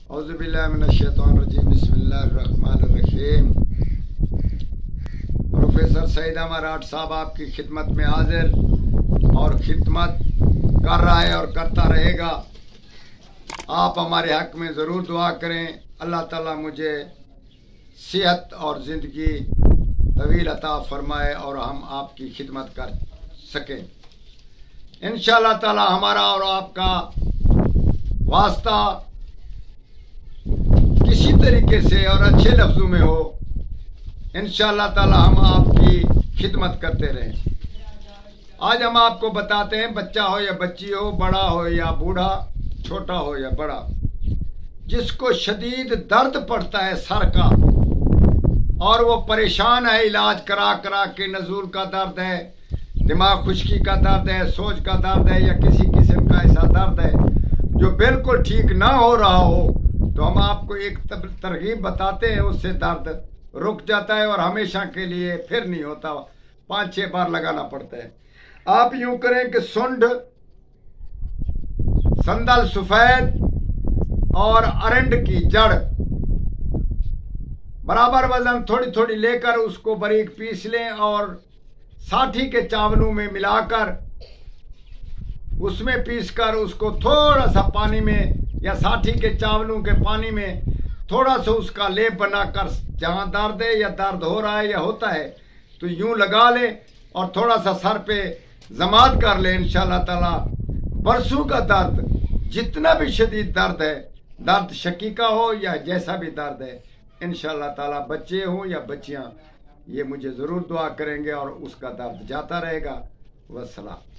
औज़ुबिल्लाहिमिनश्शैतानिर्रजीम बिस्मिल्लाहिर्रहमानिर्रहीम। प्रोफेसर सईदा मराठ साहब आपकी खिदमत में हाजिर और खिदमत कर रहा है और करता रहेगा। आप हमारे हक में ज़रूर दुआ करें। अल्लाह ताला मुझे सेहत और ज़िंदगी तवील अता फरमाए और हम आपकी खिदमत कर सकें। इंशाअल्लाह ताला हमारा और आपका वास्ता किसी तरीके से और अच्छे लफ्ज़ों में हो, इंशाअल्लाह ताला हम आपकी खिदमत करते रहें। आज हम आपको बताते हैं, बच्चा हो या बच्ची हो, बड़ा हो या बूढ़ा, छोटा हो या बड़ा, जिसको शदीद दर्द पड़ता है सर का और वो परेशान है, इलाज करा करा के नज़ूल का दर्द है, दिमाग खुश्की का दर्द है, सोच का दर्द है या किसी किस्म का ऐसा दर्द है जो बिल्कुल ठीक ना हो रहा हो, तो हम आपको एक तरकीब बताते हैं, उससे दर्द रुक जाता है और हमेशा के लिए फिर नहीं होता, 5-6 बार लगाना पड़ता है। आप यूं करें कि सुंड, संदल सफेद और अरंड की जड़ बराबर वजन थोड़ी थोड़ी लेकर उसको बारीक पीस लें और साठी के चावलों में मिलाकर उसमें पीसकर उसको थोड़ा सा पानी में या साठी के चावलों के पानी में थोड़ा सा उसका लेप बनाकर, जहां दर्द है या दर्द हो रहा है या होता है तो यूं लगा ले और थोड़ा सा सर पे जमात कर ले। इंशाअल्लाह ताला बरसों का दर्द, जितना भी शदीद दर्द है, दर्द शकी का हो या जैसा भी दर्द है, इंशाअल्लाह ताला बच्चे हों या बच्चियां, ये मुझे ज़रूर दुआ करेंगे और उसका दर्द जाता रहेगा। वस्सलाम।